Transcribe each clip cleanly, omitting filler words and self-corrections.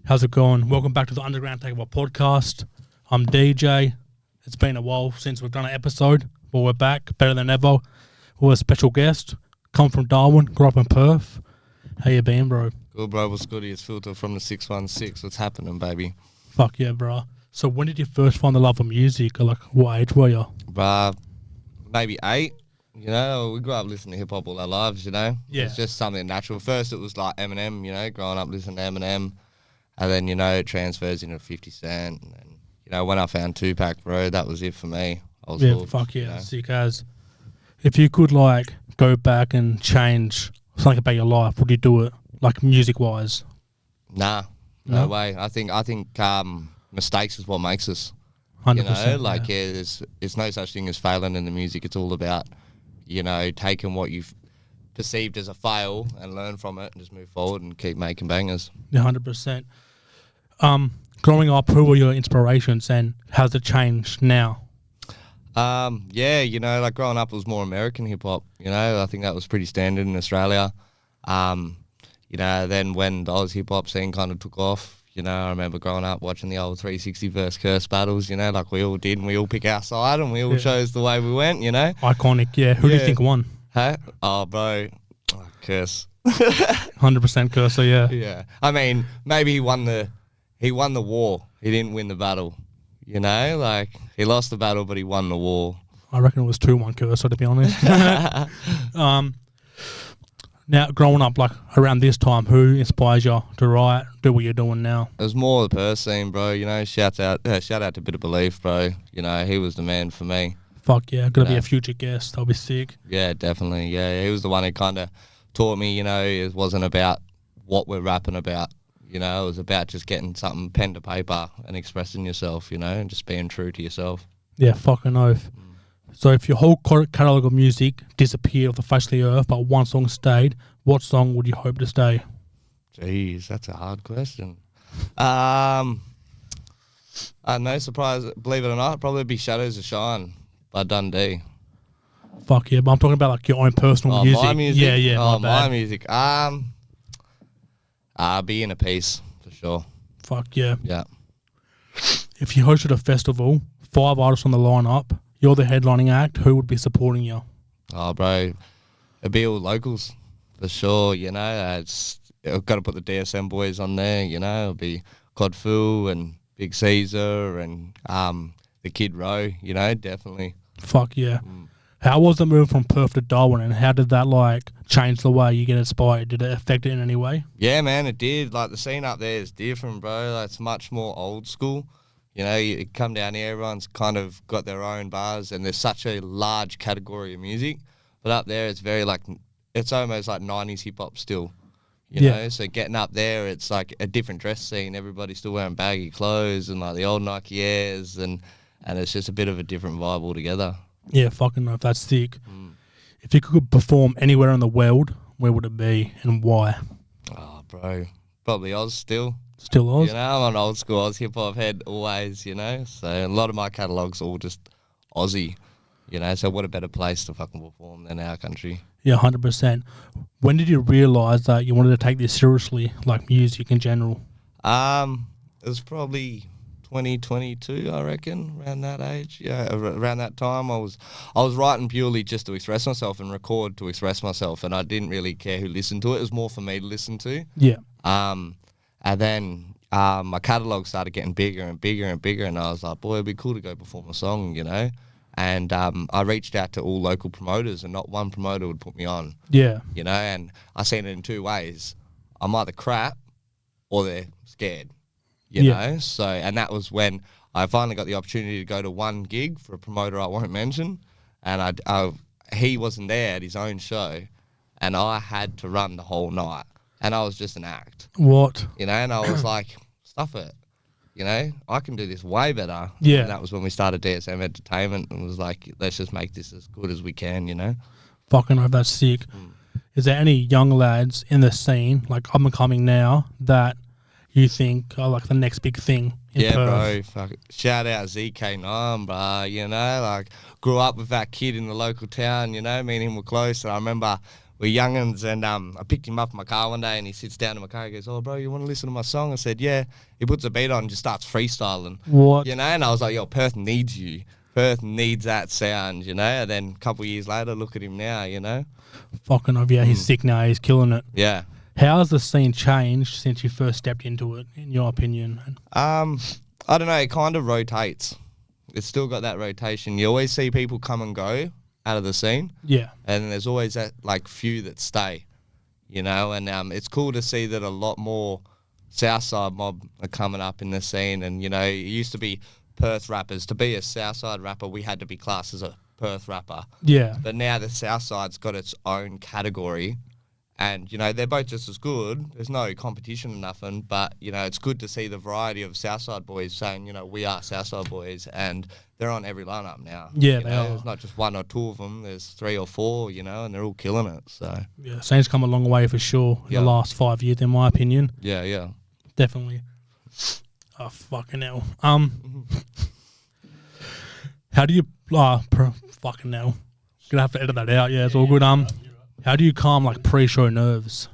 How's it going? Welcome back to the Underground Takeover podcast. I'm DJ. It's been a while since we've done an episode, but we're back, better than ever. We're a special guest, come from Darwin, grew up in Perth. How you been, bro? Good, bro. What's good? It's Philter from the 616. What's happening, baby? Fuck yeah, bro. So when did you first find the love of music? Or like, what age were you? Maybe 8. You know, we grew up listening to hip-hop all our lives, you know? Yeah. It's just something natural. First, it was like Eminem, you know, growing up listening to Eminem. And then, you know, it transfers into 50 Cent. And then, you know, when I found Tupac, bro, that was it for me. I was hooked, fuck yeah. You know? Sick as. If you could, like, go back and change something about your life, would you do it? Like, music-wise? Nah, no way. I think mistakes is what makes us. 100%. You know, like, there's no such thing as failing in the music. It's all about, you know, taking what you've perceived as a fail and learn from it and just move forward and keep making bangers. Yeah, 100%. Growing up, who were your inspirations and how's it changed now? Yeah, you know, like growing up it was more American hip-hop, you know. I think that was pretty standard in Australia. You know, then when the Oz hip-hop scene kind of took off, you know, I remember growing up watching the old 360 verse curse battles, you know, like we all did, and we all pick our side and we all chose the way we went, you know. Iconic, yeah. Who do you think won? Huh? Oh, bro. Oh, curse. 100% Cursor, yeah. Yeah. I mean, maybe he won the war. He didn't win the battle. You know, like he lost the battle, but he won the war. I reckon it was 2-1 Cursor, to be honest. Now, growing up, like around this time, who inspires you to write, do what you're doing now? It was more the Perth scene, bro. You know, shout out to Bit of Belief, bro. You know, he was the man for me. Fuck yeah, gonna be a future guest. That'll be sick. Yeah, definitely. Yeah, he was the one who kind of taught me, you know, it wasn't about what we're rapping about. You know, it was about just getting something pen to paper and expressing yourself, you know, and just being true to yourself. Yeah, fucking oath. So if your whole catalogue of music disappeared off the face of the earth, but one song stayed, what song would you hope to stay? Jeez, that's a hard question. No surprise, believe it or not, probably be Shadows of Shine by Dundee. Fuck yeah, but I'm talking about like your own personal music. My music? Yeah, my music. Be in a Piece, for sure. Fuck yeah. Yeah. If you hosted a festival, 5 artists on the lineup, you're the headlining act, who would be supporting you? Oh, bro, it'd be all locals, for sure, you know. I've got to put the DSM boys on there, you know. It'll be Codfu and Big Caesar and the Kid Row, you know, definitely. Fuck yeah. How was the move from Perth to Darwin, and how did that, like, change the way you get inspired? Did it affect it in any way? Yeah, man, it did. Like, the scene up there is different, bro. Like, it's much more old school. You know, you come down here, everyone's kind of got their own bars, and there's such a large category of music. But up there, it's very, like, it's almost like 90s hip-hop still, you know? So getting up there, it's like a different dress scene. Everybody's still wearing baggy clothes and, like, the old Nike Airs, and it's just a bit of a different vibe altogether. Yeah, fucking know if that's sick. If you could perform anywhere in the world, where would it be and why? Oh, bro, probably Oz still. Still Oz? You know, I'm an old school Oz hip-hop head always, you know. So a lot of my catalogue's all just Aussie, you know. So what a better place to fucking perform than our country. Yeah, 100%. When did you realise that you wanted to take this seriously, like music in general? It was probably 2022, I reckon, around that age. Yeah, around that time, I was writing purely just to express myself and record to express myself, and I didn't really care who listened to it. It was more for me to listen to. Yeah. And then my catalogue started getting bigger and bigger and bigger, and I was like, boy, it'd be cool to go perform a song, you know. And I reached out to all local promoters, and not one promoter would put me on. Yeah. You know, and I seen it in two ways. I'm either crap or they're scared. You know, so, and that was when I finally got the opportunity to go to one gig for a promoter I won't mention, and he wasn't there at his own show, and I had to run the whole night, and I was just an act. What? You know, and I was like, stuff it. You know, I can do this way better. Yeah. And that was when we started DSM Entertainment, and was like, let's just make this as good as we can, you know. Fucking hope that's sick. Is there any young lads in the scene, like up and coming now, that you think are like the next big thing in Perth? Bro, shout out ZK9, bro, you know, like grew up with that kid in the local town, you know, me and him were close, and I remember we're youngins, and I picked him up in my car one day, and he sits down in my car. He goes, "Oh, bro, you want to listen to my song?" I said, "Yeah." He puts a beat on and just starts freestyling. What? You know, and I was like, "Yo, Perth needs you. Perth needs that sound," you know. And then a couple of years later, look at him now, you know. Fucking of yeah, he's sick now. He's killing it. Yeah. How has the scene changed since you first stepped into it, in your opinion? I don't know. It kind of rotates. It's still got that rotation. You always see people come and go out of the scene. Yeah. And there's always that like few that stay, you know. And it's cool to see that a lot more Southside mob are coming up in the scene. And you know, it used to be Perth rappers. To be a Southside rapper, we had to be classed as a Perth rapper. Yeah. But now the Southside's got its own category. And, you know, they're both just as good. There's no competition or nothing. But, you know, it's good to see the variety of Southside boys saying, you know, we are Southside boys. And they're on every lineup now. Yeah, you they know? are. There's not just one or two of them. There's 3 or 4, you know, and they're all killing it. So, Yeah. Scene's come a long way for sure in Yeah. the last 5 years, in my opinion. yeah. Definitely. Oh, fucking hell. How do you... fucking hell. Gonna have to edit that out. Yeah, it's all good. How do you calm, like, pre-show nerves?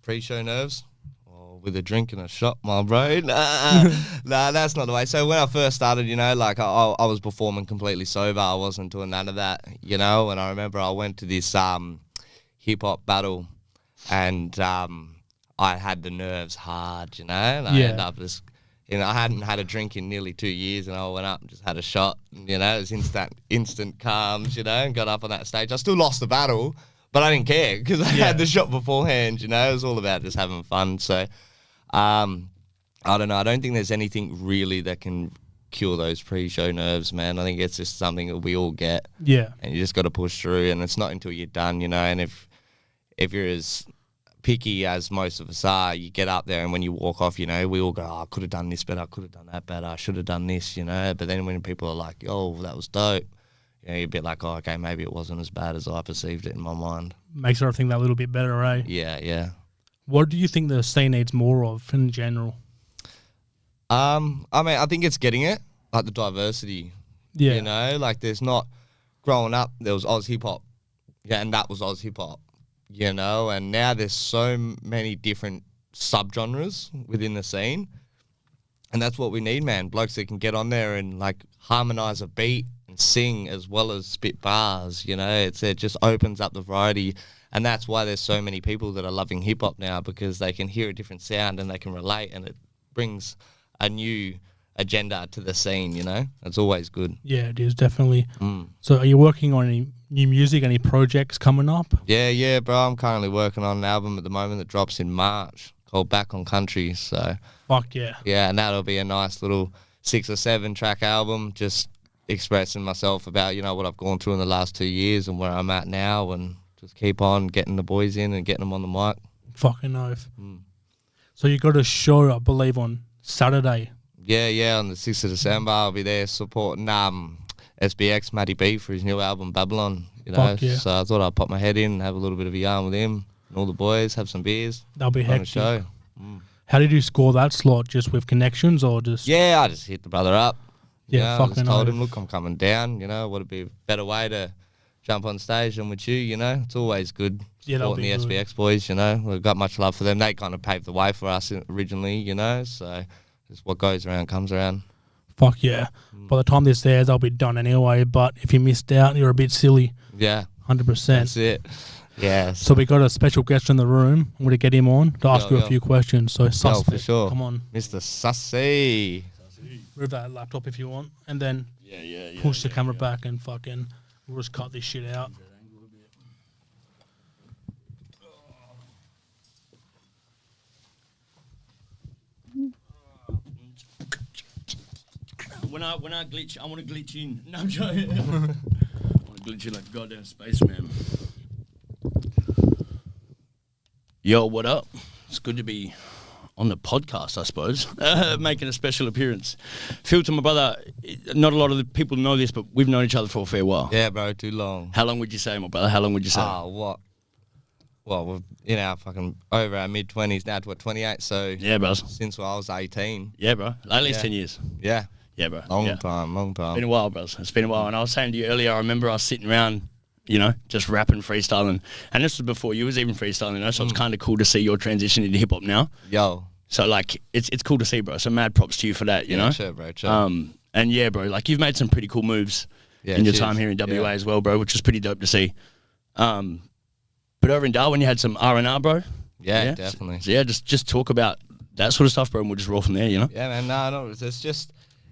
Pre-show nerves? Oh, with a drink and a shot, my bro. Nah, that's not the way. So when I first started, you know, like I was performing completely sober. I wasn't doing none of that, you know. And I remember I went to this hip-hop battle, and I had the nerves hard, you know. And I ended up just... You know, I hadn't had a drink in nearly 2 years, and I went up and just had a shot. You know, it was instant calms, you know, and got up on that stage. I still lost the battle, but I didn't care because I had the shot beforehand, you know. It was all about just having fun. So, I don't know. I don't think there's anything really that can cure those pre-show nerves, man. I think it's just something that we all get. Yeah. And you just got to push through, and it's not until you're done, you know. And if you're as picky as most of us are, you get up there and when you walk off, you know, we all go, "Oh, I could have done this better, I could have done that better, I should have done this," you know. But then when people are like, "Oh, that was dope," you know, you're a bit like, "Oh, okay, maybe it wasn't as bad as I perceived it in my mind." Makes everything that little bit better, eh? Yeah. What do you think the scene needs more of in general? I mean, I think it's getting it, like the diversity. Yeah. You know, like there's not, growing up, there was Oz hip hop. Yeah, and that was Oz hip hop. You know, and now there's so many different subgenres within the scene. And that's what we need, man. Blokes that can get on there and like harmonize a beat and sing as well as spit bars, you know. It just opens up the variety. And that's why there's so many people that are loving hip hop now, because they can hear a different sound and they can relate, and it brings a new agenda to the scene, you know. It's always good. Yeah, it is, definitely. So are you working on any new music, any projects coming up? Yeah, bro. I'm currently working on an album at the moment that drops in March called Back on Country. So, Fuck yeah. yeah, and that'll be a nice little 6 or 7 track album, just expressing myself about, you know, what I've gone through in the last 2 years and where I'm at now, and just keep on getting the boys in and getting them on the mic. Fucking oath. So you got a show, I believe, on Saturday. Yeah, on the 6th of December, I'll be there supporting SBX, Matty B, for his new album, Babylon. You know, Fuck yeah. So I thought I'd pop my head in and have a little bit of a yarn with him and all the boys, have some beers. That'll be on the hectic. show. How did you score that slot? Just with connections or just... Yeah, I just hit the brother up. Yeah, You know, I fucking just told oath. him, look, I'm coming down. You know, would it be a better way to jump on stage than with you? You know, it's always good Yeah, that'll supporting the be good. SBX boys. You know, we've got much love for them. They kind of paved the way for us originally. You know, so just what goes around comes around. Fuck yeah. By the time this airs, I'll be done anyway. But if you missed out, you're a bit silly. Yeah, 100%. that's it. Yeah. So we got a special guest in the room. I'm going to get him on to ask you a few questions. So suspect, for sure. come on, Mr. Sussy. move that laptop if you want, and then push the camera back and fucking we'll just cut this shit out. When I glitch, I want to glitch in. No, I'm joking. I want to glitch in like a goddamn spaceman. Yo, what up? It's good to be on the podcast, I suppose, making a special appearance. Philter, my brother, not a lot of the people know this, but we've known each other for a fair while. Yeah, bro, too long. How long would you say, my brother? How long would you say? What? Well, we're in our fucking over our mid-20s now to 28, so Yeah, bro. since I was 18. Yeah, bro. At least Yeah. 10 years. Yeah, Yeah, bro. long Yeah. time. It's been a while, bro. It's been a while. And I was saying to you earlier, I remember I was sitting around you know, just rapping, freestyling. And this was before you was even freestyling, you know, so it's kind of cool to see your transition into hip hop now. Yo. So like, it's cool to see, bro. So mad props to you for that, you know? Sure, bro, sure. And yeah, bro, like you've made some pretty cool moves in your time here in WA as well, bro, which is pretty dope to see. But over in Darwin, you had some R&R, bro. Yeah, definitely. So yeah, just talk about that sort of stuff, bro, and we'll just roll from there, you know? Yeah, man, no,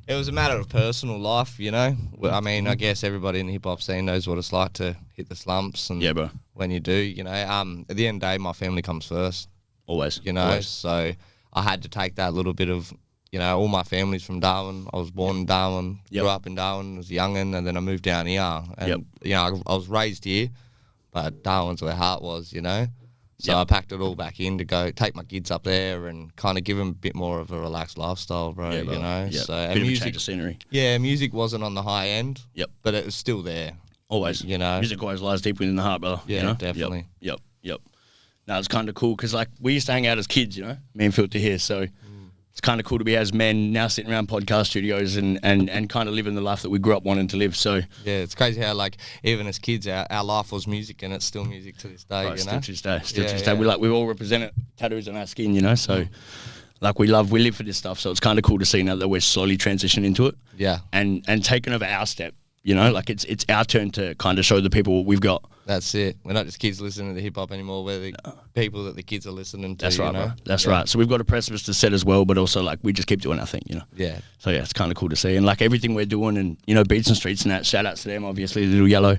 it was a matter of personal life, you know? I mean, I guess everybody in the hip-hop scene knows what it's like to hit the slumps. And yeah, bro. When you do, you know, at the end of the day, my family comes first. Always. You know, always. So I had to take that little bit of, you know, all my family's from Darwin. I was born in Darwin, grew up in Darwin as a young'un, and then I moved down here. And, you know, I was raised here, but Darwin's where heart was, you know? So I packed it all back in to go take my kids up there and kind of give them a bit more of a relaxed lifestyle, bro, you know? Yep. So, and bit music, of change of scenery. Yeah, music wasn't on the high end, but it was still there. Always. You know? Music always lies deep within the heart, brother. Yeah, you know? definitely. Yep. Now, it's kind of cool because, like, we used to hang out as kids, you know, me and Philter here, so it's kind of cool to be as men now sitting around podcast studios and kind of living the life that we grew up wanting to live. So yeah, it's crazy how like even as kids our life was music and it's still music to this day. You still know, to this day, to this day. We all represent it, tattoos on our skin, you know. So like we live for this stuff. So it's kind of cool to see now that we're slowly transitioning into it. Yeah, and taking over our step. You know, like it's our turn to kind of show the people what we've got. That's it. We're not just kids listening to hip hop anymore. We're the people that the kids are listening to. That's right, you know? bro. That's right. So we've got a precipice to set as well, but also like we just keep doing our thing, you know. Yeah. So yeah, it's kind of cool to see, and like everything we're doing, and you know, Beats and Streets and that. Shout outs to them, obviously, Little Yellow.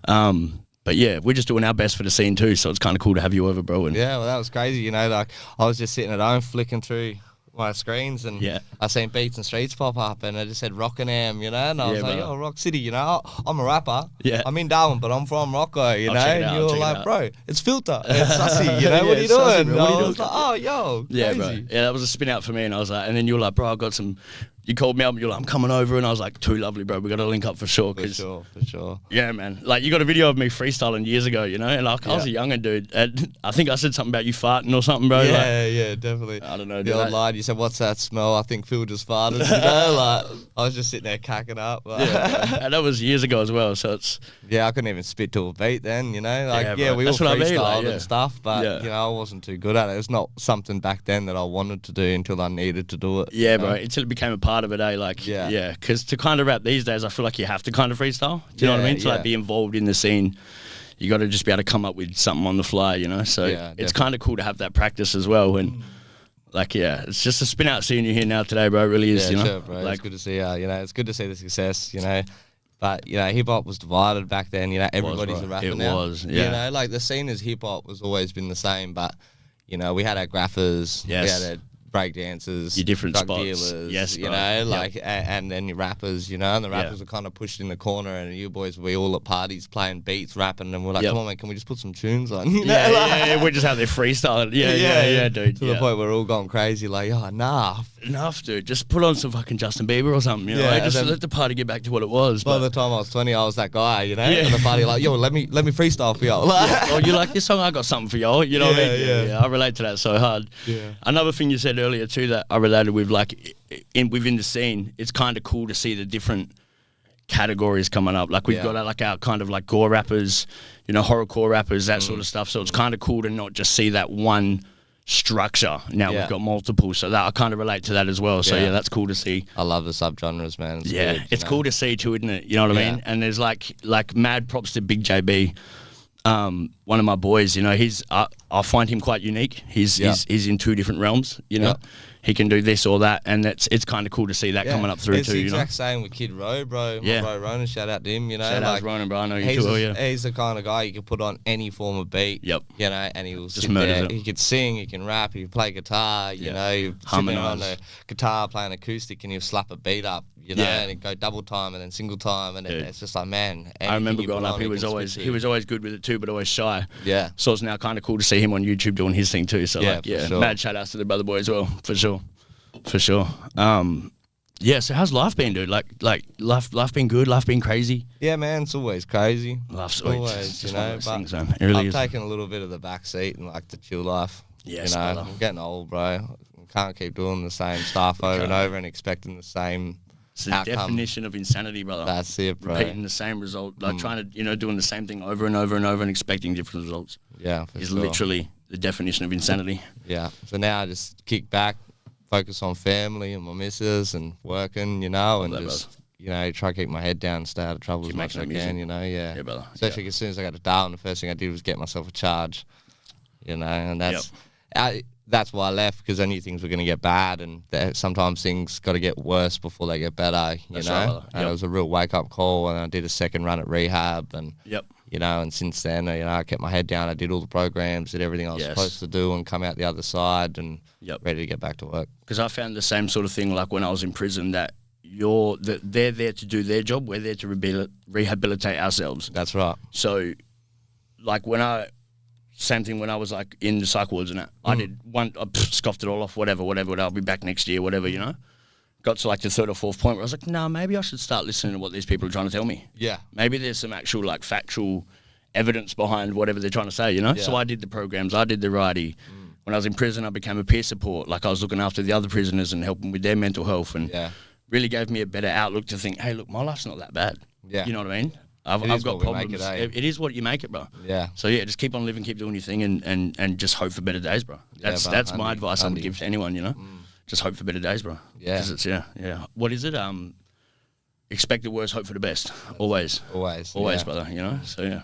But yeah, we're just doing our best for the scene too. So it's kind of cool to have you over, bro. And yeah, well, that was crazy. You know, like I was just sitting at home flicking through my screens and I seen Beats and Streets pop up and it just said Rockingham, you know, and I was like, oh, Rock City, you know, I'm a rapper. Yeah. I'm in Darwin, but I'm from Rocco, you know, and you were like, bro, it's Philter, it's Sussy, you know, what are you doing? And I was like, oh, yo, crazy. Yeah, bro. Yeah, that was a spin out for me and I was like, and then you were like, bro, I got some, you called me up and you're like, I'm coming over, and I was like, too lovely, bro, we got to link up for sure. For sure. Yeah, man. Like, you got a video of me freestyling years ago, you know, and like, I was a younger dude, and I think I said something about you farting or something, bro. Yeah, definitely. I don't know. The old line, you said, what's that smell? I think Phil just farted, you know, like, I was just sitting there cacking up. And that was years ago as well, so it's... Yeah, I couldn't even spit to a beat then, you know, like, we all freestyled and stuff, but, you know, I wasn't too good at it. It was not something back then that I wanted to do until I needed to do it. Yeah, bro, until it became a part of it, like, because to kind of rap these days, I feel like you have to kind of freestyle. Do you know what I mean? To like be involved in the scene, you got to just be able to come up with something on the fly, you know? So it's kind of cool to have that practice as well. And like, it's just a spin out seeing you here now today, bro. It really is, you know? Sure, bro. Like, it's good to see you know, it's good to see the success, you know? But, you know, hip-hop was divided back then, you know, everybody's a rapper now. It was, yeah. You know, like, the scene as hip-hop has always been the same, but, you know, we had our graphers, we had our break dancers, your different drug spots, dealers, you know, like, and then your rappers, you know, and the rappers were kind of pushed in the corner, and you boys were all at parties playing beats, rapping, and we're like, come on, man, can we just put some tunes on? You know, we're just out there freestyling. Yeah, dude. To the point where we're all going crazy, like, oh, enough, dude. Just put on some fucking Justin Bieber or something, you know, just let the party get back to what it was. By the time I was 20, I was that guy, you know, at the party, like, yo, let me freestyle for y'all. Oh, you like this song? I got something for y'all. You know what I mean? Yeah, I relate to that so hard. Yeah. Another thing you said earlier too that I related with, like, within the scene, it's kind of cool to see the different categories coming up. Like, we've got like our kind of like gore rappers, you know, horrorcore rappers, that sort of stuff. So it's kind of cool to not just see that one structure. Now we've got multiple, so that I kind of relate to that as well. So that's cool to see. I love the subgenres, man. It's good, it's cool to see too, isn't it? You know what I mean? And there's like mad props to Big JB. One of my boys, you know, I find him quite unique. He's in two different realms, you know. He can do this or that, and it's kind of cool to see that coming up through too, you know. It's the exact same with Kid Ro, bro. My bro Ronan, shout out to him, you know. Shout out to Ronan, bro. I know you too, He's the kind of guy you can put on any form of beat, you know, and he'll just sit there. He can sing, he can rap, he can play guitar, you know. He'll sit there on the guitar playing acoustic and he'll slap a beat up, you know, and he'd go double time and then single time, and it's just like, man. I remember growing up, he was always good with it too, but always shy. Yeah. So it's now kind of cool to see him on YouTube doing his thing too. So mad shout outs to the brother boy as well, for sure. So how's life been, dude? Like life been good? Life been crazy? Yeah, man, it's always crazy. Life's always, you know. But things, man. It really I've taken a little bit of the back seat and like the chill life. Yes, you know, brother. I'm getting old, bro. Can't keep doing the same stuff over and over and expecting the same It's the definition of insanity, brother. That's it, bro. Repeating the same result, like trying to, doing the same thing over and over and over and expecting different results. Yeah, for is sure. literally the definition of insanity. Yeah. So now I just kick back, focus on family and my missus and working, and just, try to keep my head down and stay out of trouble as much as I can, Yeah, brother. Especially as soon as I got to Darwin, the first thing I did was get myself a charge, and that's why I left, because I knew things were going to get bad, and sometimes things got to get worse before they get better, That's right, brother. And it was a real wake-up call, and I did a second run at rehab, and and since then, I kept my head down. I did all the programs, did everything I was supposed to do, and come out the other side and ready to get back to work. Because I found the same sort of thing, like when I was in prison, that they're there to do their job, we're there to rehabilitate ourselves. That's right. So, like same thing when I was like in the psych wards and that. I did one, I scoffed it all off, whatever, I'll be back next year, whatever, Got to like the third or fourth point where I was like, no, maybe I should start listening to what these people are trying to tell me. Yeah. Maybe there's some actual like factual evidence behind whatever they're trying to say, Yeah. So I did the programs, I did the righty. When I was in prison, I became a peer support. Like I was looking after the other prisoners and helping with their mental health, and really gave me a better outlook to think, hey, look, my life's not that bad. Yeah. You know what I mean? I've got problems. It is what you make it, bro. Yeah. So just keep on living, keep doing your thing, and just hope for better days, bro. That's my advice I would give to anyone, Just hope for better days, bro. Yeah. 'Cause it's, What is it? Expect the worst, hope for the best. Always, brother, So,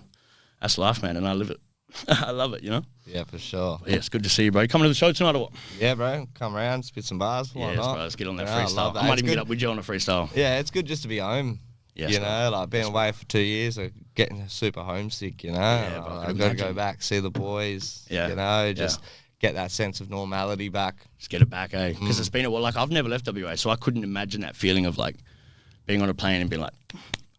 that's life, man, and I live it. I love it, Yeah, for sure. Yeah, it's good to see you, bro. You coming to the show tonight or what? Yeah, bro. Come around, spit some bars. Why not? Bro, let's get on that I freestyle. love that. I might It's even get good. up with you on a freestyle. Yeah, it's good just to be home. Yes, Like being away for 2 years, getting super homesick, Yeah, bro, I've got to go back, see the boys, just get that sense of normality back. Just get it back, eh? Because it's been a while. Like, I've never left WA, so I couldn't imagine that feeling of, like, being on a plane and being like,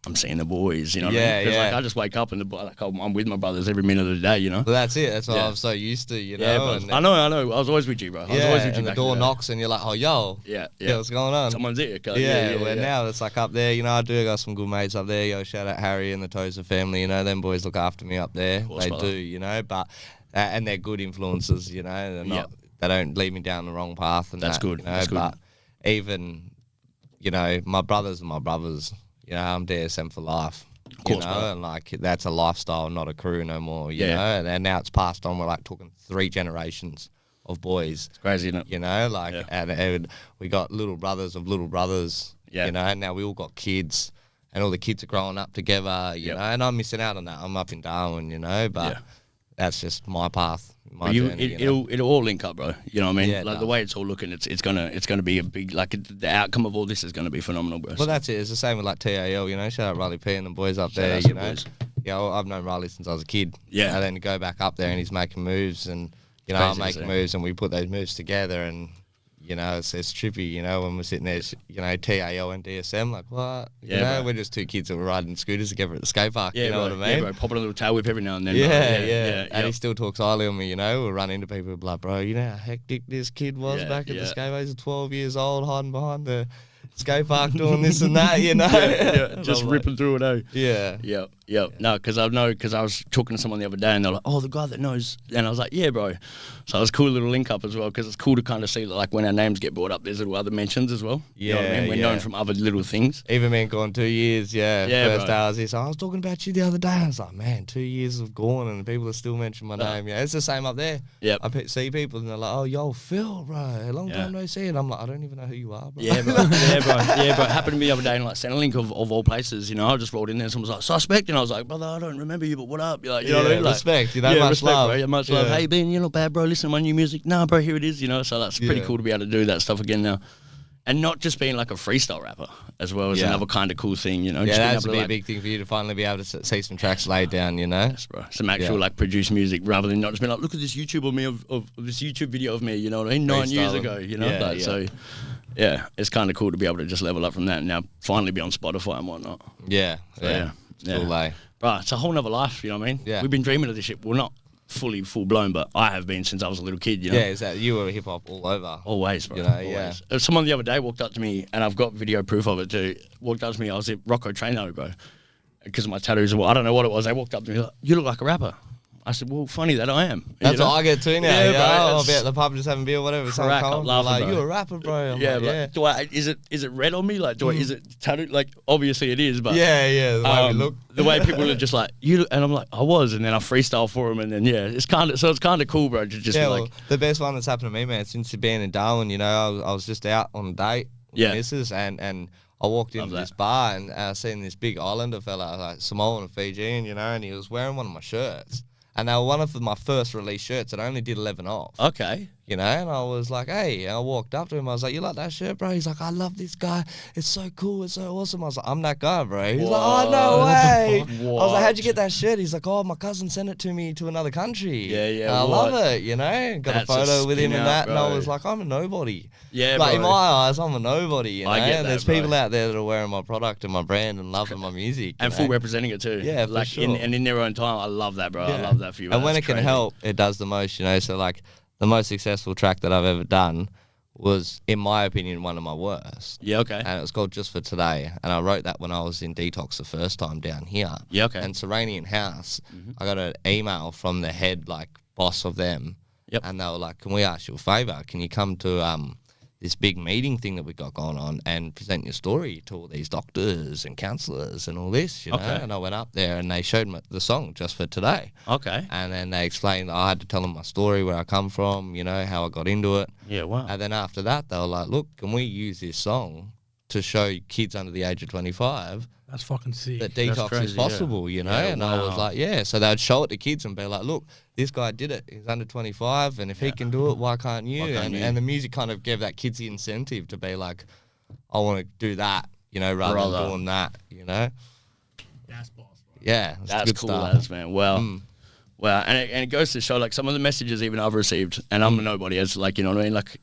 I'm seeing the boys, you know what I mean? Because, like, I just wake up and I'm with my brothers every minute of the day, Well, that's it. That's what I'm so used to, Yeah, I know. I was always with you, bro. I was always with you. And the door knocks and you're like, oh, yo. Yeah. What's going on? Someone's here. Now it's like up there, I got some good mates up there. Shout out Harry and the Tozer family, them boys look after me up there. They do, but, and they're good influences, they're not, they don't lead me down the wrong path. And that's good. That's good. But even, my brothers are my brothers, I'm DSM for life. Of course, and like that's a lifestyle, not a crew no more. You know, and now it's passed on. We're like talking 3 generations of boys. It's crazy, isn't it? And we got little brothers of little brothers. And now we all got kids, and all the kids are growing up together. You know, and I'm missing out on that. I'm up in Darwin, but that's just my path. Journey, it'll all link up, bro. You know what I mean? Yeah, the way it's all looking, it's gonna be a big, like, the outcome of all this is gonna be phenomenal, bro. Well, that's it. It's the same with like TAL. Shout out Riley P and the boys up there. I've known Riley since I was a kid. Yeah, and then to go back up there and he's making moves, and I'm making moves, and we put those moves together, and it's trippy. When we're sitting there, TAL and DSM, like what? We're just 2 kids that were riding scooters together at the skate park. You know what I mean? Yeah, bro. Popping a little tail whip every now and then. And he still talks highly on me. We'll run into people like, bro, how hectic this kid was back at the skate park. He's 12 years old, hiding behind the skate park doing this and that, just ripping through it, Yeah. No, because I was talking to someone the other day and they're like, oh, the guy that knows. And I was like, yeah, bro. So it was a cool little link up as well, because it's cool to kind of see that, like, when our names get brought up, there's little other mentions as well. You know what I mean? We're known from other little things. Even me gone 2 years, first bro. day I was here, so I was talking about you the other day. I was like, man, 2 years have gone and people are still mentioning my name. Yeah, it's the same up there. Yep. I see people and they're like, oh, yo, Phil, bro, long time no see. And I'm like, I don't even know who you are, bro. Yeah, bro. It happened to me the other day in, like, Centrelink of all places. I just rolled in there and someone was like, suspect. And I was like, brother, I don't remember you, but what up? You're like, you know what I mean? Like, respect, much respect, love. Bro. Much love. Hey, Ben, you're not bad, bro. Listen to my new music. Nah, bro, here it is, So that's pretty cool to be able to do that stuff again now. And not just being like a freestyle rapper as well as another kind of cool thing, Yeah, that's a big thing for you to finally be able to see some tracks laid down, Yes, bro. Some actual like produced music rather than not just being like, look at this YouTube of me of this YouTube video of me, you know what I mean? 9 years ago, So yeah, it's kind of cool to be able to just level up from that and now finally be on Spotify and whatnot. Yeah. Cool, eh? Bro, it's a whole nother life, you know what I mean? Yeah. We've been dreaming of this shit. Well, not fully full blown, but I have been since I was a little kid, Yeah, is that you were hip hop all over? Always, bro. Always. Someone the other day walked up to me, and I've got video proof of it too. Walked up to me, I was at Rocco Traino, bro, because of my tattoos. I don't know what it was. They walked up to me, like, you look like a rapper. I said, well, funny that I am. That's what I get too now. Yeah, Yeah, bro, I'll be at the pub just having beer, whatever. Crack up laughing, bro. You're a rapper, bro. I'm Yeah, like, yeah. Do I? Is it red on me? Like, is it tattooed? Like, obviously it is, but Yeah, the way we look. the way people are just like you, and I'm like, I was, and then I freestyle for them, and then it's kind of cool, bro. To just be like, the best one that's happened to me, man, since being in Darwin. You know, I was just out on a date with the missus, and I walked into this bar and I seen this big Islander fella, like Samoan and Fijian, you know, and he was wearing one of my shirts. And they were one of my first release shirts and I only did 11 off. Okay. You know, and I was like, hey, and I walked up to him. I was like, you like that shirt, bro? He's like, I love this guy. It's so cool. It's so awesome. I was like, I'm that guy, bro. He's like, oh, no way. I was like, how'd you get that shirt? He's like, oh, my cousin sent it to me to another country. Yeah. And I love it, you know. Got a photo with him and that. Bro. And I was like, I'm a nobody. Yeah, like, bro. in my eyes, I'm a nobody, you know. I get and that, there's bro. people out there that are wearing my product and my brand and loving my music. And full representing it too. Yeah, for like sure. in their own time. I love that, bro. Yeah. I love that for you. And when it That's can help, it does the most, you know. So, like, the most successful track that I've ever done was, in my opinion, one of my worst. Yeah, okay. And it was called Just For Today. And I wrote that when I was in detox the first time down here. Yeah, okay. And Serenian House, I got an email from the head, like, boss of them. Yep. And they were like, can we ask you a favour? Can you come to this big meeting thing that we got going on and present your story to all these doctors and counsellors and all this, you know? Okay. And I went up there and they showed me the song Just For Today. Okay. And then they explained I had to tell them my story, where I come from, you know, how I got into it. Yeah, wow. And then after that, they were like, look, can we use this song to show kids under the age of 25 That's fucking sick. that detox crazy, is possible, you know? Yeah, and I was like, yeah. So they'd show it to kids and be like, look, this guy did it. He's under 25, and if he can do it, why can't you? And the music kind of gave that kids the incentive to be like, I want to do that, you know, rather than doing that, you know? That's boss, bro. Yeah, That's cool, lads, man. Well, well, and it goes to show, like, some of the messages even I've received, and I'm a nobody, as like, you know what I mean? Like,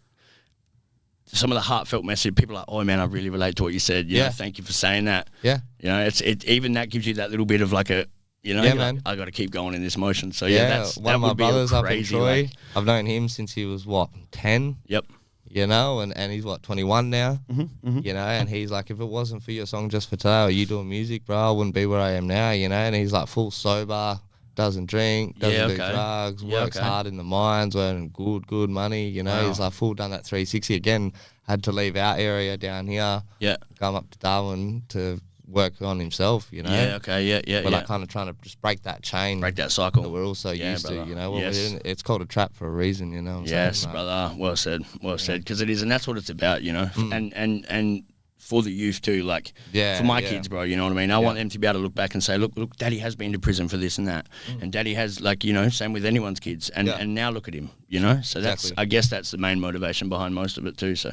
some of the heartfelt message, people are like, oh man, I really relate to what you said. You know, thank you for saying that. Yeah. You know, it even that gives you that little bit of like a, you know, man. like, I got to keep going in this motion. So that's one that of my would be brothers up in crazy, Troy. like, I've known him since he was 10. Yep. You know, and he's 21 now. You know, and he's like, if it wasn't for your song Just For Today or you doing music, bro, I wouldn't be where I am now. You know, and he's like full sober, doesn't drink, doesn't do drugs, works hard in the mines, earning good money. You know, he's like full done that 360 again. Had to leave our area down here. Yeah. Come up to Darwin to work on himself, you know. Yeah, okay, yeah. But like kind of trying to just break that chain. Break that cycle. That we're all so used brother. to, you know. What Yes. we're doing, it's called a trap for a reason, you know what I'm Yes, saying? Like, brother. Well said. Well said. Because it is, and that's what it's about, you know. And for the youth too, like for my kids, bro. You know what I mean? I want them to be able to look back and say, look, Daddy has been to prison for this and that, and Daddy has, like, you know, same with anyone's kids, and now look at him, you know. So that's, I guess that's the main motivation behind most of it too. So,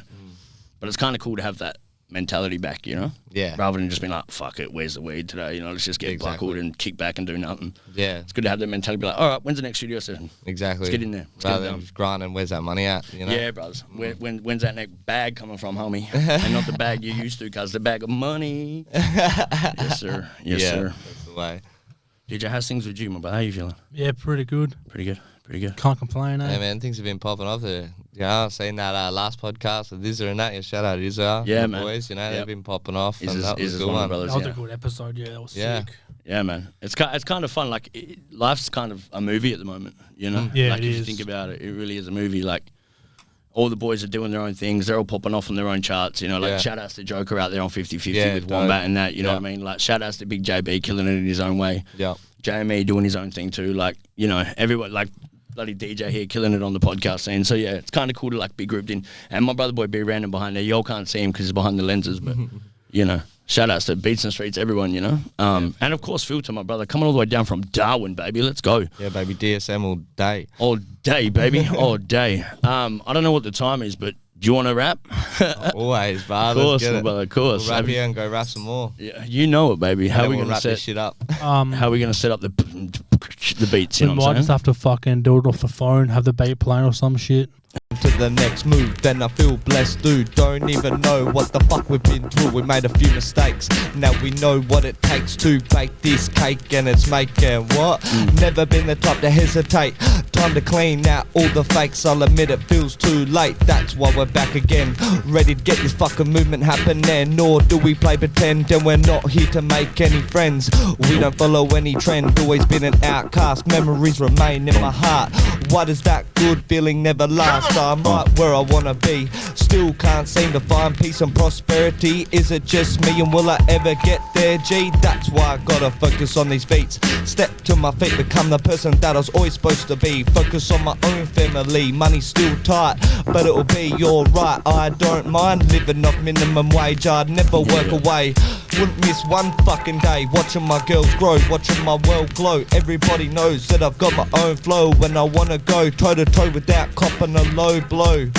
but it's kind of cool to have that mentality back, you know. Yeah. Rather than just being like, fuck it, where's the weed today? You know, let's just get buckled and kick back and do nothing. Yeah. It's good to have that mentality. Be like, all right, when's the next studio session? Exactly. Let's get in there. Rather than just grinding, where's that money at? You know? Yeah, brothers. When's that next bag coming from, homie? And not the bag you used to, cause the bag of money. Yes, sir. Yes, sir. That's the way. DJ, how's things with you, my brother? How you feeling? Yeah, pretty good. Pretty good. Pretty good. Can't complain, eh? Yeah, man, things have been popping off there. Yeah, I've seen that last podcast with Izza and that. Yeah, shout out Izza. Yeah, the man. boys, you know, they've been popping off. Izza's- And that was Izza's a good one of one. my brothers. That was Yeah. a good episode, yeah. That was Yeah. sick. Yeah, man. It's kind of fun. Like, life's kind of a movie at the moment, you know? Yeah, like, it if you is. think about it, it really is a movie. Like, all the boys are doing their own things. They're all popping off on their own charts, you know? Like, shout outs to Joker out there on 50-50 Yeah, with dope. Wombat and that, you know what I mean? Like, shout outs to Big JB killing it in his own way. Yeah. JME doing his own thing too. Like, you know, everyone, like, bloody DJ here killing it on the podcast scene. So, yeah, it's kind of cool to, like, be grouped in. And my brother boy, be random behind there. Y'all can't see him because he's behind the lenses, but, you know. Shout outs to Beats and Streets, everyone, you know. And of course, Philter, my brother, coming all the way down from Darwin, baby. Let's go. Yeah, baby, DSM all day. All day, baby. All day. I don't know what the time is, but do you want to rap? Always, bro. Of course, my brother, of course. We'll rap here and go rap some more. Yeah, you know it, baby. How are we we'll going to wrap set this shit up? How are we going to set up the beats, you We know what might I'm just saying? have to fucking do it off the phone, have the beat playing or some shit. to the next move. Then I feel blessed, dude. Don't even know what the fuck we've been through. We made a few mistakes. Now we know what it takes to bake this cake, and it's making what? Never been the type to hesitate. Time to clean out all the fakes. I'll admit it feels too late. That's why we're back again, ready to get this fucking movement happening. Nor do we play pretend, and we're not here to make any friends. We don't follow any trend. Always been an outcast. Memories remain in my heart. Why does that good feeling never last? I'm right where I wanna be. Still can't seem to find peace and prosperity. Is it just me, and will I ever get there? G, that's why I gotta focus on these beats. Step to my feet, become the person that I was always supposed to be. Focus on my own family. Money's still tight, but it'll be alright. I don't mind living off minimum wage. I'd never work away. Wouldn't miss one fucking day. Watching my girls grow, watching my world glow. Everybody knows that I've got my own flow. When I wanna go toe to toe without copping a low blow.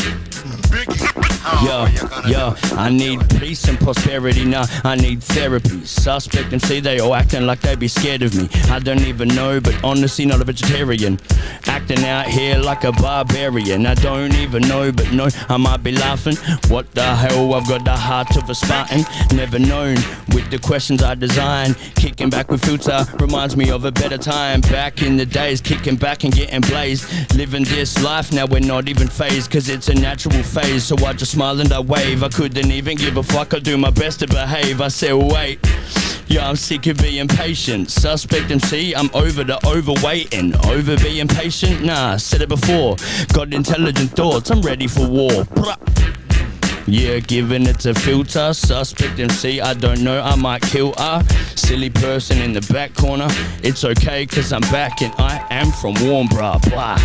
Yeah, I need peace and prosperity now. I need therapy. Suspect and see they all acting like they be scared of me. I don't even know, but honestly not a vegetarian. Acting out here like a barbarian. I don't even know, but no, I might be laughing. What the hell, I've got the heart of a Spartan. Never known with the questions I design. Kicking back with Philter reminds me of a better time. Back in the days, kicking back and getting blazed. Living this life, now we're not even phased, cause it's a natural phase. So I just smile and I wave. I couldn't even give a fuck, I do my best to behave. I said wait, yeah, I'm sick of being patient. Suspect MC, I'm over the overweighting. Over being patient? Nah, said it before. Got intelligent thoughts, I'm ready for war. Yeah, giving it to Philter. Suspect MC, I don't know, I might kill a silly person in the back corner. It's okay, cause I'm back and I am from warm, bruh, blah.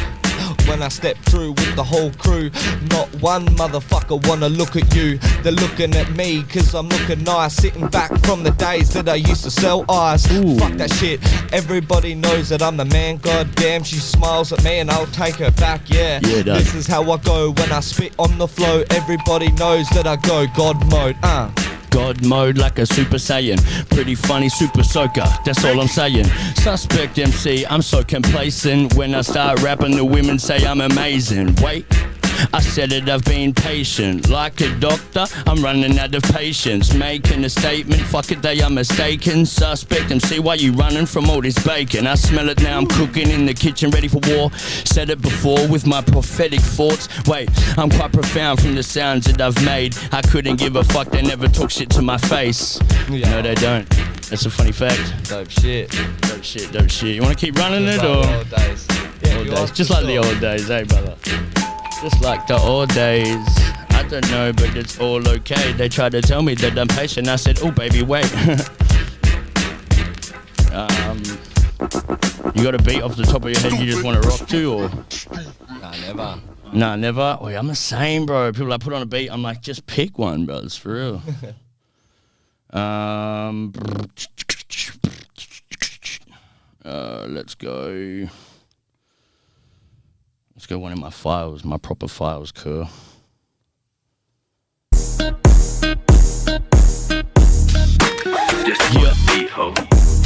When I step through with the whole crew, not one motherfucker wanna look at you. They're looking at me cause I'm looking nice. Sitting back from the days that I used to sell ice. Ooh. Fuck that shit, everybody knows that I'm the man. Goddamn, she smiles at me and I'll take her back, yeah. This is how I go when I spit on the flow. Everybody knows that I go God mode, God mode like a Super Saiyan. Pretty funny Super Soaker, that's all I'm saying. Suspect MC, I'm so complacent. When I start rapping, the women say I'm amazing. Wait, I said it, I've been patient. Like a doctor, I'm running out of patience. Making a statement, fuck it, they are mistaken. Suspect MC, why you running from all this bacon? I smell it now, I'm cooking in the kitchen, ready for war. Said it before with my prophetic thoughts. Wait, I'm quite profound from the sounds that I've made. I couldn't give a fuck, they never talk shit to my face. No, they don't. That's a funny fact. Dope shit. Dope shit, dope shit. You wanna keep running just it like or? the old days. Yeah, Old days. Just like the old days, eh, brother? Just like the old days. I don't know, but it's all okay. They tried to tell me that I'm patient. I said, oh baby, wait. You got a beat off the top of your head you just want to rock to, or? Nah, never. Nah, never. Oh, yeah, I'm the same, bro. People like put on a beat, I'm like, just pick one, bro. It's for real. Let's go. Let's go one of my files, my proper files, cool. Yeah. Beat ho.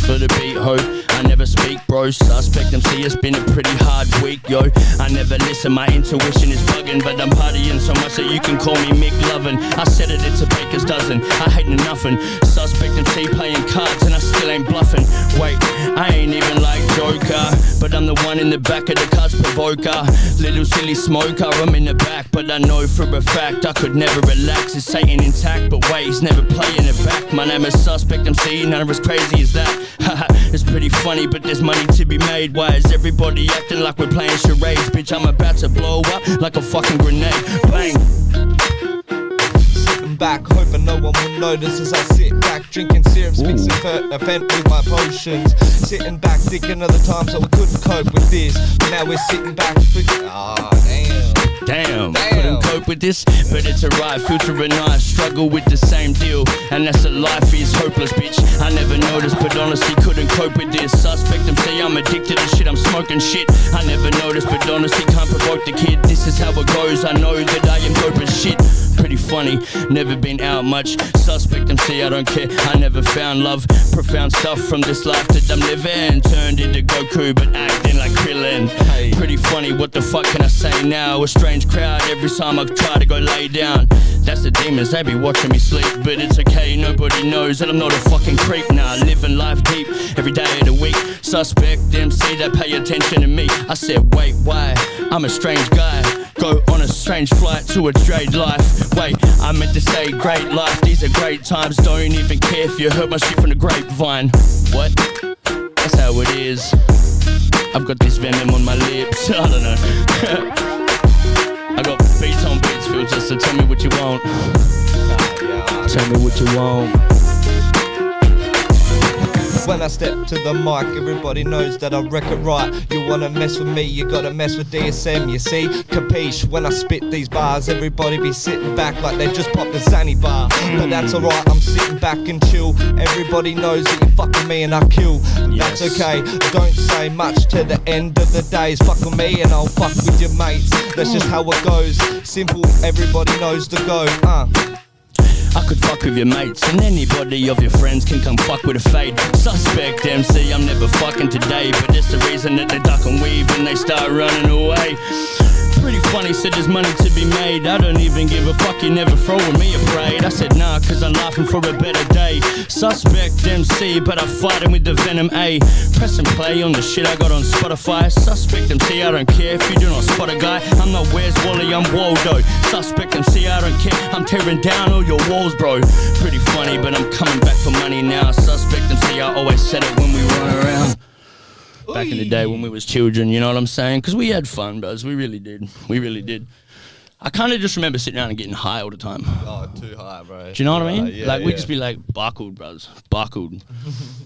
For the beat ho, I never speak, bro. Suspect MC, it's been a pretty hard week, yo. I never listen, my intuition is bugging, but I'm partying so much that you can call me Mick Lovin'. I said it, it's a baker's dozen. I hate nothing. Suspect MC playing cards and I still ain't bluffing. Wait, I ain't even like Joker, but I'm the one in the back of the cards provoker. Little silly smoker, I'm in the back, but I know for a fact I could never relax. It's Satan intact, but wait, he's never playing it back. My name is Suspect MC, none of as crazy as that. It's pretty funny, but there's money to be made. Why is everybody acting like we're playing charades? Bitch, I'm about to blow up like a fucking grenade. Bang! Sitting back, hoping no one will notice as I sit back, drinking syrups, mixing event with my potions. Sitting back, thinking of the times that we couldn't cope with this. But now we're sitting back, thinking, Damn, couldn't cope with this, but it's alright. Philter and I struggle with the same deal, and that's that life is hopeless, bitch. I never noticed, but honestly couldn't cope with this. Suspect MC, I'm addicted to shit, I'm smoking shit. I never noticed, but honestly can't provoke the kid. This is how it goes, I know that I am dope as shit. Pretty funny, never been out much. Suspect MC, I don't care, I never found love. Profound stuff from this life that I'm living. Turned into Goku, but acting like Krillin. Pretty funny, what the fuck can I say now? A strange strange crowd every time I try to go lay down. That's the demons, they be watching me sleep. But it's okay, nobody knows that I'm not a fucking creep. Nah, living life deep every day of the week. Suspect MC that pay attention to me. I said, wait, why? I'm a strange guy. Go on a strange flight to a strange life. Wait, I meant to say great life. These are great times. Don't even care if you heard my shit from the grapevine. What? That's how it is. I've got this venom on my lips. I don't know. I got beats on beats, Philter, so tell me what you want. Tell me what you want. When I step to the mic, everybody knows that I wreck it right. You wanna mess with me, you gotta mess with DSM, you see? Capiche? When I spit these bars, everybody be sitting back like they just popped a Zanny bar. But that's alright, I'm sitting back and chill. Everybody knows that you fuck with me and I kill. That's okay, don't say much to the end of the days. Fuck with me and I'll fuck with your mates. That's just how it goes. Simple, everybody knows the go. I could fuck with your mates, and anybody of your friends can come fuck with a fade. Suspect MC, I'm never fucking today, but it's the reason that they duck and weave and they start running away. Pretty funny, said there's money to be made. I don't even give a fuck, you never throwing me a parade. I said nah, cause I'm laughing for a better day. Suspect MC, but I'm fighting with the venom A. Press and play on the shit I got on Spotify. Suspect MC, I don't care if you do not spot a guy. I'm not Where's Wally, I'm Waldo. Suspect MC, I don't care, I'm tearing down all your walls, bro. Pretty funny, but I'm coming back for money now. Suspect MC, I always said it when we run around. Back in the day when we was children, you know what I'm saying? Because we had fun, bros. We really did. We really did. I kind of just remember sitting down and getting high all the time. Oh, too high, bro. Do you know what I mean? Yeah, like, we'd just be like, buckled, bros. Buckled.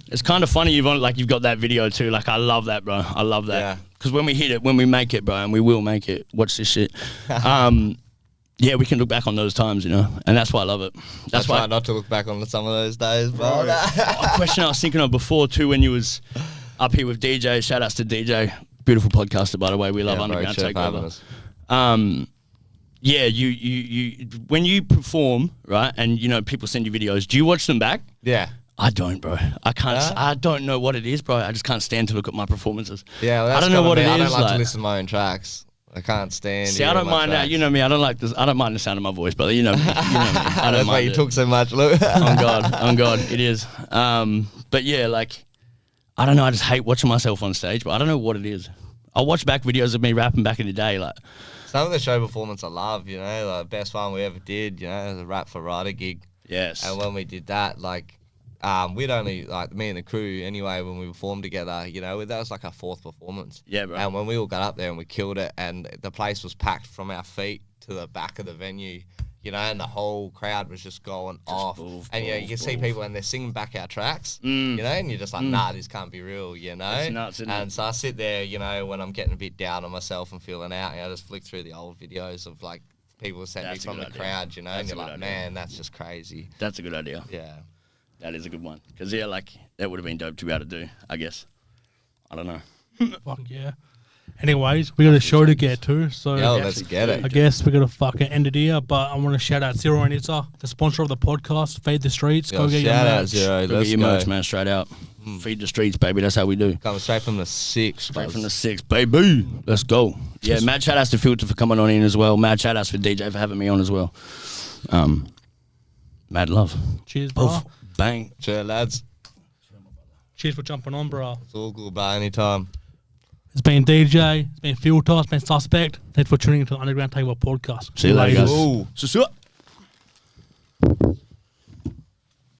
It's kind of funny you've got that video too. Like, I love that, bro. I love that. Yeah. Because when we hit it, when we make it, bro, and we will make it, watch this shit. Yeah, we can look back on those times, you know, and that's why I love it. That's why I try not to look back on some of those days, bro. A question I was thinking of before too, when you was up here with DJ. Shout outs to DJ, beautiful podcaster, by the way. We love Underground Takeover. Yeah, you when you perform, right, and you know people send you videos, do you watch them back? Yeah. I don't, bro. I can't. I don't know what it is, bro. I just can't stand to look at my performances. Yeah, well, I don't know what it is. I don't like to listen to my own tracks. I can't stand. See, I don't mind that. You know me. I don't like this. I don't mind the sound of my voice, brother. You know me. I don't That's why you talk so much, Luke. On God, it is. But yeah, like, I don't know. I just hate watching myself on stage, but I don't know what it is. I watch back videos of me rapping back in the day, like. Some of the show performance I love, you know, like best one we ever did, you know, the Rap for Rider gig. Yes. And when we did that, like, we'd only, like, me and the crew anyway, when we performed together, you know, that was like our fourth performance. Yeah, bro. And when we all got up there and we killed it, and the place was packed from our feet to the back of the venue, you know, and the whole crowd was just going off. And, you know, you can see people and they're singing back our tracks, you know, and you're just like, nah, this can't be real, you know? It's nuts, isn't it? And so I sit there, you know, when I'm getting a bit down on myself and feeling out, and I just flick through the old videos of, like, people sent me from the crowd, you know, and you're like, man, that's just crazy. That's a good idea. Yeah. That is a good one. Because, yeah, like, that would have been dope to be able to do, I guess. I don't know. Fuck yeah. Anyways, we got a show to get to, so Let's get it. I guess we're gonna fucking end it here. But I want to shout out Zero and Itza, the sponsor of the podcast. Fade the Streets. Go get your shout out merch. Zero. Go Let's get your go. merch, man, straight out. Feed the streets, baby. That's how we do. Coming straight from the 6. Straight from the 6, baby. Let's go. Yeah, mad shout outs to Philter for coming on in as well. Mad shout outs for DJ for having me on as well. Mad love. Cheers, bro. Oof. Bang. Cheers, lads. Cheers for jumping on, bro. It's all good, bro. Anytime. It's been DJ. It's been Philter. It's been Suspect. Thanks for tuning into the Underground Takeover podcast. See you later, guys. Ooh. So,